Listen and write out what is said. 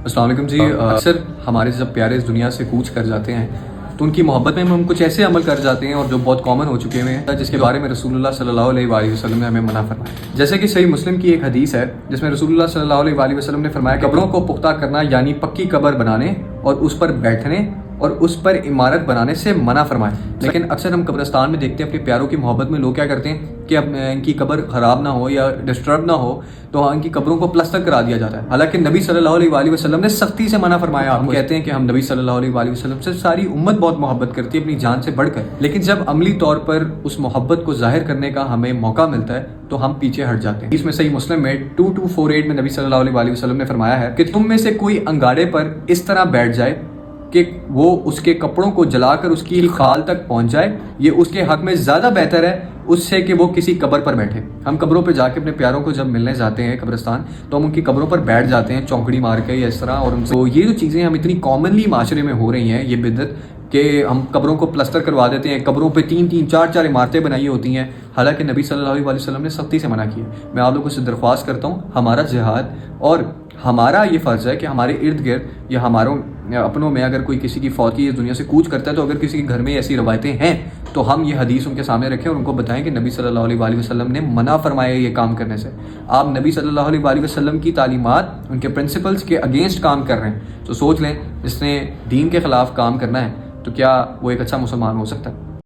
السلام علیکم جی. اکثر ہمارے جب پیارے اس دنیا سے کوچ کر جاتے ہیں تو ان کی محبت میں ہم کچھ ایسے عمل کر جاتے ہیں اور جو بہت کامن ہو چکے ہیں جس کے بارے میں رسول اللہ صلی اللہ علیہ وآلہ وسلم نے ہمیں منع فرمایا. جیسے کہ صحیح مسلم کی ایک حدیث ہے جس میں رسول اللہ صلی اللہ علیہ وآلہ وسلم نے فرمایا کہ قبروں کو پختہ کرنا یعنی پکی قبر بنانے اور اس پر بیٹھنے اور اس پر عمارت بنانے سے منع فرمائے. لیکن اکثر ہم قبرستان میں دیکھتے ہیں اپنے پیاروں کی محبت میں لوگ کیا کرتے ہیں کہ ان کی قبر خراب نہ ہو یا ڈسٹرب نہ ہو تو ان کی قبروں کو پلسٹر کرا دیا جاتا ہے. حالانکہ نبی صلی اللہ علیہ وآلہ وسلم نے سختی سے منع فرمایا. ہم کہتے ہیں کہ ہم نبی صلی اللہ علیہ وآلہ وسلم سے ساری امت بہت محبت کرتی ہے اپنی جان سے بڑھ کر, لیکن جب عملی طور پر اس محبت کو ظاہر کرنے کا ہمیں موقع ملتا ہے تو ہم پیچھے ہٹ جاتے ہیں. اس میں صحیح مسلم میں 2248 میں نبی صلی اللہ علیہ وآلہ وسلم نے فرمایا ہے کہ تم میں سے کوئی انگارے پر اس طرح بیٹھ جائے کہ وہ اس کے کپڑوں کو جلا کر اس کی خال تک پہنچ جائے, یہ اس کے حق میں زیادہ بہتر ہے اس سے کہ وہ کسی قبر پر بیٹھے. ہم قبروں پہ جا کے اپنے پیاروں کو جب ملنے جاتے ہیں قبرستان تو ہم ان کی قبروں پر بیٹھ جاتے ہیں چونکڑی مار کے یا اس طرح, اور ان سے یہ جو چیزیں ہم اتنی کامنلی معاشرے میں ہو رہی ہیں یہ بدعت کہ ہم قبروں کو پلسٹر کروا دیتے ہیں, قبروں پہ 3-3 4-4 عمارتیں بنائی ہوتی ہیں, حالانکہ نبی صلی اللہ علیہ وسلم نے سختی سے منع کی ہے. میں آپ لوگوں سے درخواست کرتا ہوں ہمارا جہاد اور ہمارا یہ فرض ہے کہ ہمارے ارد گرد یا ہماروں اپنوں میں اگر کوئی کسی کی فوتی اس دنیا سے کوچ کرتا ہے تو اگر کسی کے گھر میں ایسی روایتیں ہیں تو ہم یہ حدیث ان کے سامنے رکھیں اور ان کو بتائیں کہ نبی صلی اللہ علیہ وآلہ وسلم نے منع فرمایا یہ کام کرنے سے. آپ نبی صلی اللہ علیہ وآلہ وسلم کی تعلیمات ان کے پرنسپلز کے اگینسٹ کام کر رہے ہیں تو سوچ لیں جس نے دین کے خلاف کام کرنا ہے تو کیا وہ ایک اچھا مسلمان ہو سکتا ہے؟